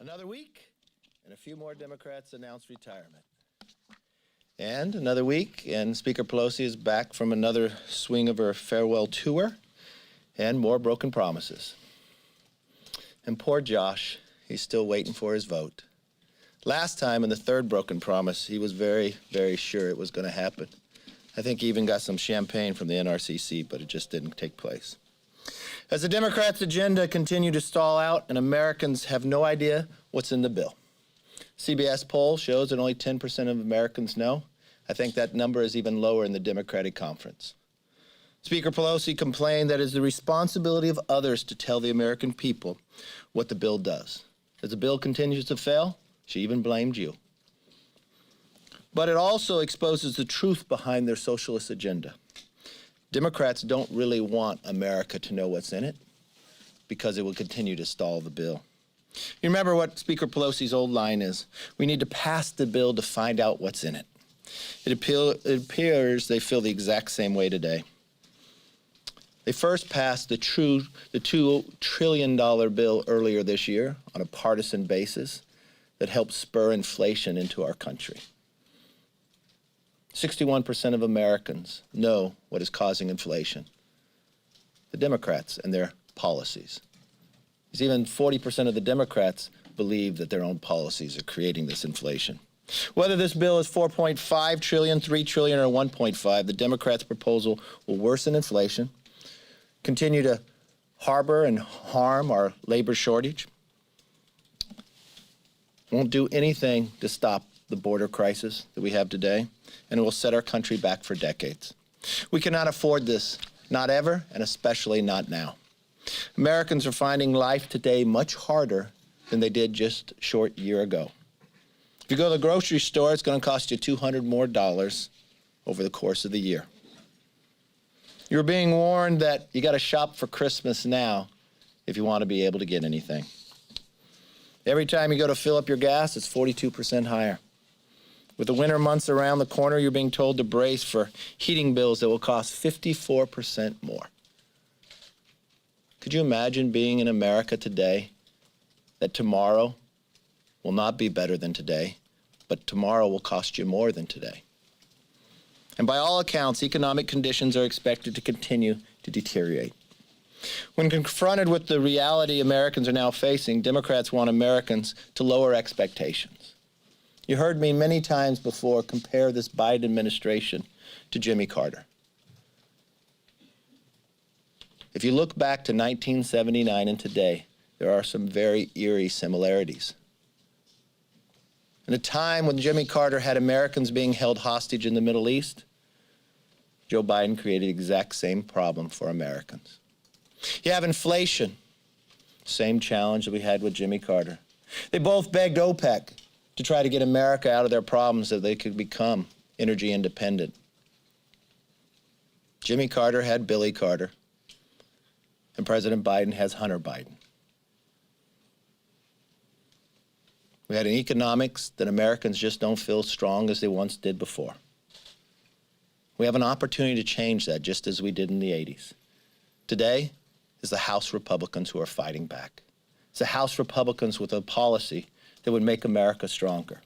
Another week, and a few more Democrats announced retirement. And another week, and Speaker Pelosi is back from another swing of her farewell tour, and more broken promises. And poor Josh, he's still waiting for his vote. Last time, in the third broken promise, he was very, very sure it was going to happen. I think he even got some champagne from the NRCC, but it just didn't take place. As the Democrats' agenda continue to stall out and Americans have no idea what's in the bill. CBS poll shows that only 10% of Americans know. I think that number is even lower in the Democratic conference. Speaker Pelosi complained that it is the responsibility of others to tell the American people what the bill does. As the bill continues to fail, she even blamed you. But it also exposes the truth behind their socialist agenda. Democrats don't really want America to know what's in it because it will continue to stall the bill. You remember what Speaker Pelosi's old line is: we need to pass the bill to find out what's in it. It appears they feel the exact same way today. They first passed the $2 trillion bill earlier this year on a partisan basis that helped spur inflation into our country. 61% of Americans know what is causing inflation: the Democrats and their policies. Even 40% of the Democrats believe that their own policies are creating this inflation. Whether this bill is $4.5 trillion, $3 trillion, or $1.5, the Democrats' proposal will worsen inflation, continue to harbor and harm our labor shortage, won't do anything to stop the border crisis that we have today, and it will set our country back for decades. We cannot afford this, not ever, and especially not now. Americans are finding life today much harder than they did just a short year ago. If you go to the grocery store, it's going to cost you $200 more over the course of the year. You're being warned that you got to shop for Christmas now if you want to be able to get anything. Every time you go to fill up your gas, it's 42% higher. With the winter months around the corner, you're being told to brace for heating bills that will cost 54% more. Could you imagine being in America today, that tomorrow will not be better than today, but tomorrow will cost you more than today? And by all accounts, economic conditions are expected to continue to deteriorate. When confronted with the reality Americans are now facing, Democrats want Americans to lower expectations. You heard me many times before compare this Biden administration to Jimmy Carter. If you look back to 1979 and today, there are some very eerie similarities. In a time when Jimmy Carter had Americans being held hostage in the Middle East, Joe Biden created the exact same problem for Americans. You have inflation, same challenge that we had with Jimmy Carter. They both begged OPEC to try to get America out of their problems so they could become energy independent. Jimmy Carter had Billy Carter, and President Biden has Hunter Biden. We had an economics that Americans just don't feel strong as they once did before. We have an opportunity to change that, just as we did in the 80s. Today is the House Republicans who are fighting back. It's the House Republicans with a policy that would make America stronger.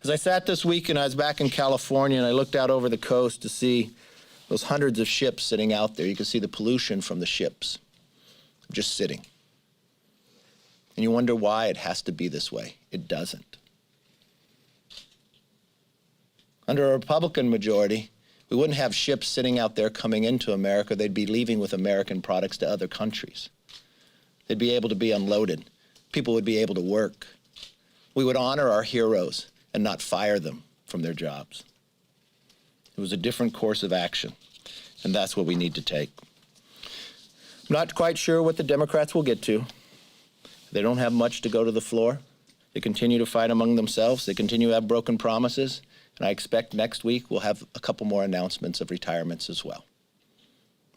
As I sat this week and I was back in California and I looked out over the coast to see those hundreds of ships sitting out there, you can see the pollution from the ships just sitting. And you wonder why it has to be this way. It doesn't. Under a Republican majority, we wouldn't have ships sitting out there coming into America. They'd be leaving with American products to other countries. They'd be able to be unloaded. People would be able to work. We would honor our heroes and not fire them from their jobs. It was a different course of action, and that's what we need to take. I'm not quite sure what the Democrats will get to. They don't have much to go to the floor. They continue to fight among themselves. They continue to have broken promises. And I expect next week we'll have a couple more announcements of retirements as well.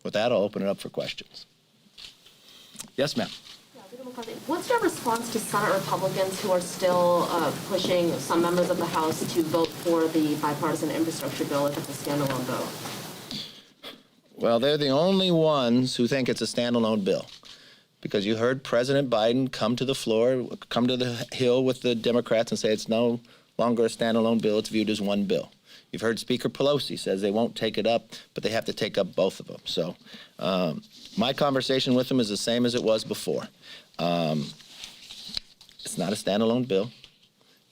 With that, I'll open it up for questions. Yes, ma'am. What's your response to Senate Republicans who are still pushing some members of the House to vote for the bipartisan infrastructure bill if it's a standalone vote? Well, they're the only ones who think it's a standalone bill. because you heard President Biden come to the floor, come to the Hill with the Democrats and say it's no longer a standalone bill, it's viewed as one bill. You've heard Speaker Pelosi says they won't take it up, but they have to take up both of them. So my conversation with them is the same as it was before. It's not a standalone bill.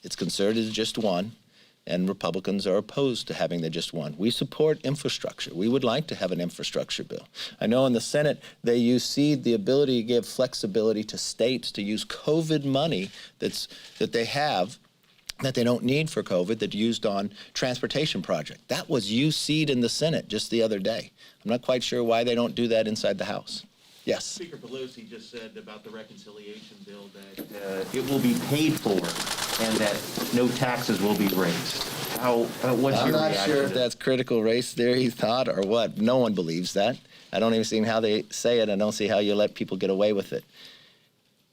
It's considered as just one, and Republicans are opposed to having the just one. We support infrastructure. We would like to have an infrastructure bill. I know in the Senate they cede the ability to give flexibility to states to use COVID money that they have that they don't need for COVID that used on transportation project. That was UC'd in the Senate just the other day. I'm not quite sure why they don't do that inside the House. Yes. Speaker Pelosi just said about the reconciliation bill that it will be paid for and that no taxes will be raised. What's I'm your not reaction sure to if that? that's critical race theory thought or what. No one believes that. I don't even see how they say it. I don't see how you let people get away with it.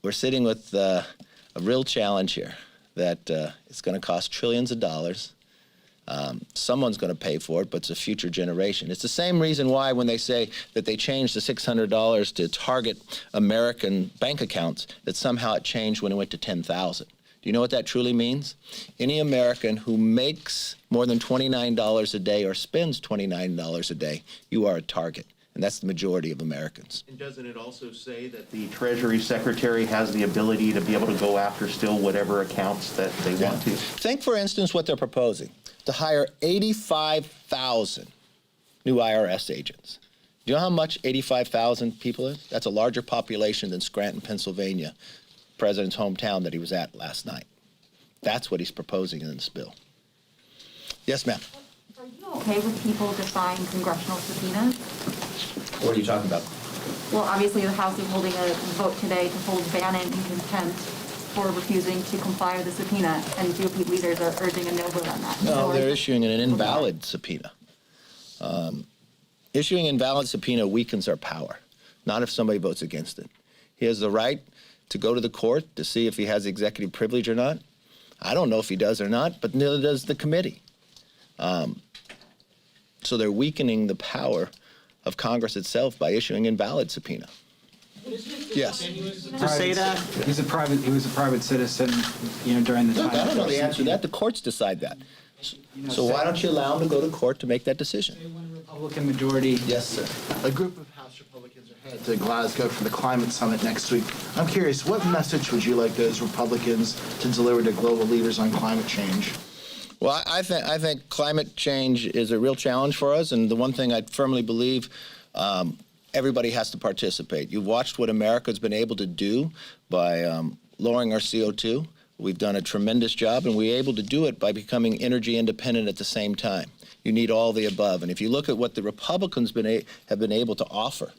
We're sitting with a real challenge here that it's going to cost trillions of dollars. Someone's going to pay for it, but it's a future generation. It's the same reason why when they say that they changed the $600 to target American bank accounts, that somehow it changed when it went to $10,000. Do you know what that truly means? Any American who makes more than $29 a day or spends $29 a day, you are a target. And that's the majority of Americans. And doesn't it also say that the Treasury Secretary has the ability to be able to go after still whatever accounts that they want to? Think, for instance, what they're proposing, to hire 85,000 new IRS agents. Do you know how much 85,000 people is? That's a larger population than Scranton, Pennsylvania, president's hometown that he was at last night. That's what he's proposing in this bill. Yes, ma'am. Are you okay with people defying congressional subpoenas? What are you talking about? Well, obviously, the House is holding a vote today to hold Bannon in contempt for refusing to comply with the subpoena, and GOP leaders are urging a no vote on that. No, they're issuing an invalid subpoena. Issuing an invalid subpoena weakens our power, not if somebody votes against it. He has the right to go to the court to see if he has executive privilege or not. I don't know if he does or not, but neither does the committee. So they're weakening the power of Congress itself by issuing invalid subpoena. Yes. To say that? He was a private citizen, during the time. Look, I don't know the answer to that. The courts decide that. So why don't you allow him to go to court to make that decision? When a Republican majority. Yes, sir. A group of House Republicans are headed to Glasgow for the climate summit next week. I'm curious, what message would you like those Republicans to deliver to global leaders on climate change? Well, I think climate change is a real challenge for us, and the one thing I firmly believe, everybody has to participate. You've watched what America's been able to do by lowering our CO2. We've done a tremendous job, and we're able to do it by becoming energy independent at the same time. You need all the above. And if you look at what the Republicans have been able to offer,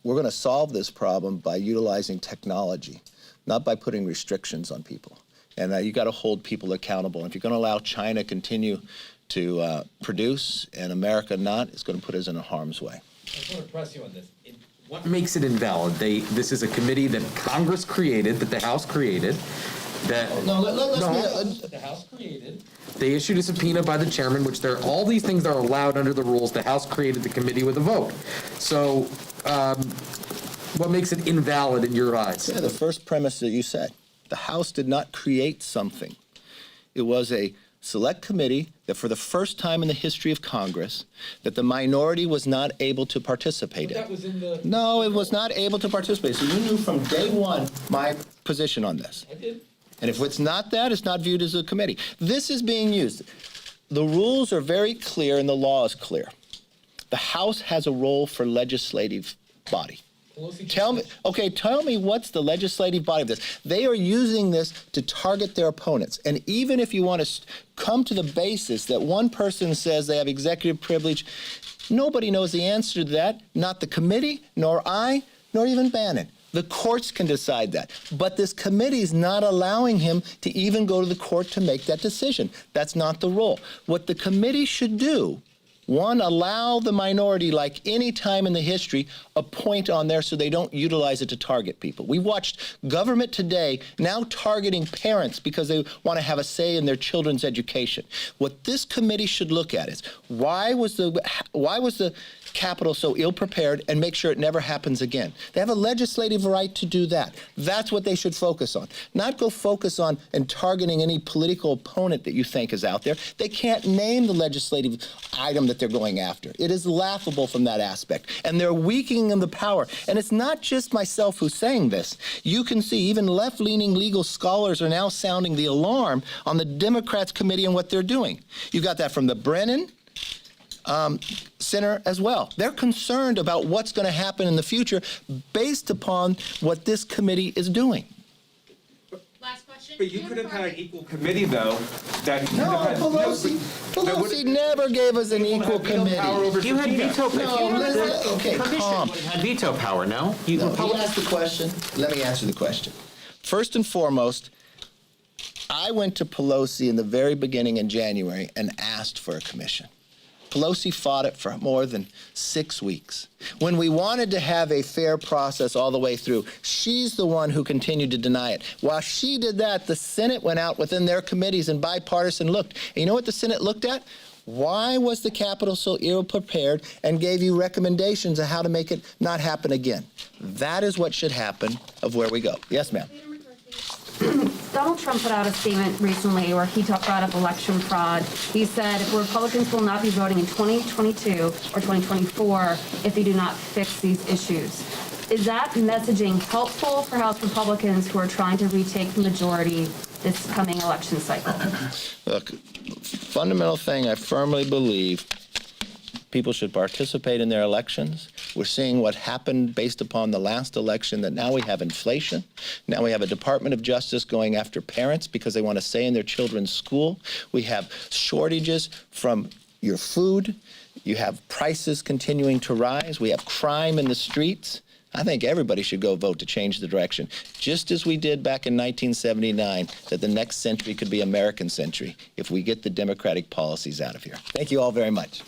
we're going to solve this problem by utilizing technology, not by putting restrictions on people. And you got to hold people accountable. And if you're going to allow China continue to produce and America not, it's going to put us in a harm's way. I just want to press you on this. What makes it invalid? This is a committee that Congress created, that the House created, that... The House created. They issued a subpoena by the chairman, which all these things are allowed under the rules. The House created the committee with a vote. So what makes it invalid in your eyes? Yeah, the first premise that you said. The House did not create something. It was a select committee that for the first time in the history of Congress, that the minority was not able to participate in. That was in the... No, it was not able to participate. So you knew from day one my position on this. I did. And if it's not that, it's not viewed as a committee. This is being used. The rules are very clear and the law is clear. The House has a role for legislative body. Tell me what's the legislative body of this? They are using this to target their opponents. And even if you want to come to the basis that one person says they have executive privilege, nobody knows the answer to that, not the committee, nor I, nor even Bannon. The courts can decide that. But this committee is not allowing him to even go to the court to make that decision. That's not the role. What the committee should do One, allow the minority, like any time in the history, a point on there so they don't utilize it to target people. We've watched government today now targeting parents because they want to have a say in their children's education. What this committee should look at is why was the Capitol so ill-prepared, and make sure it never happens again. They have a legislative right to do that. That's what they should focus on. Not go focus on and targeting any political opponent that you think is out there. They can't name the legislative item that they're going after. It is laughable from that aspect. And they're weakening the power. And it's not just myself who's saying this. You can see even left-leaning legal scholars are now sounding the alarm on the Democrats committee and what they're doing. You got that from the Brennan Center as well. They're concerned about what's going to happen in the future based upon what this committee is doing. Last question. But you could have had an equal committee, though. Pelosi never gave us an equal committee. You had veto power. Okay, calm. Had veto power, no? He asked the question. Let me answer the question. First and foremost, I went to Pelosi in the very beginning in January and asked for a commission. Pelosi fought it for more than 6 weeks. When we wanted to have a fair process all the way through, she's the one who continued to deny it. While she did that, the Senate went out within their committees and bipartisan looked. And you know what the Senate looked at? Why was the Capitol so ill-prepared, and gave you recommendations of how to make it not happen again. That is what should happen of where we go. Yes, ma'am. Donald Trump put out a statement recently where he brought up election fraud. He said if Republicans will not be voting in 2022 or 2024 if they do not fix these issues. Is that messaging helpful for House Republicans who are trying to retake the majority this coming election cycle? Look, fundamental thing, I firmly believe people should participate in their elections. We're seeing what happened based upon the last election, that now we have inflation. Now we have a Department of Justice going after parents because they want to stay in their children's school. We have shortages from your food. You have prices continuing to rise. We have crime in the streets. I think everybody should go vote to change the direction, just as we did back in 1979, that the next century could be American century if we get the Democratic policies out of here. Thank you all very much.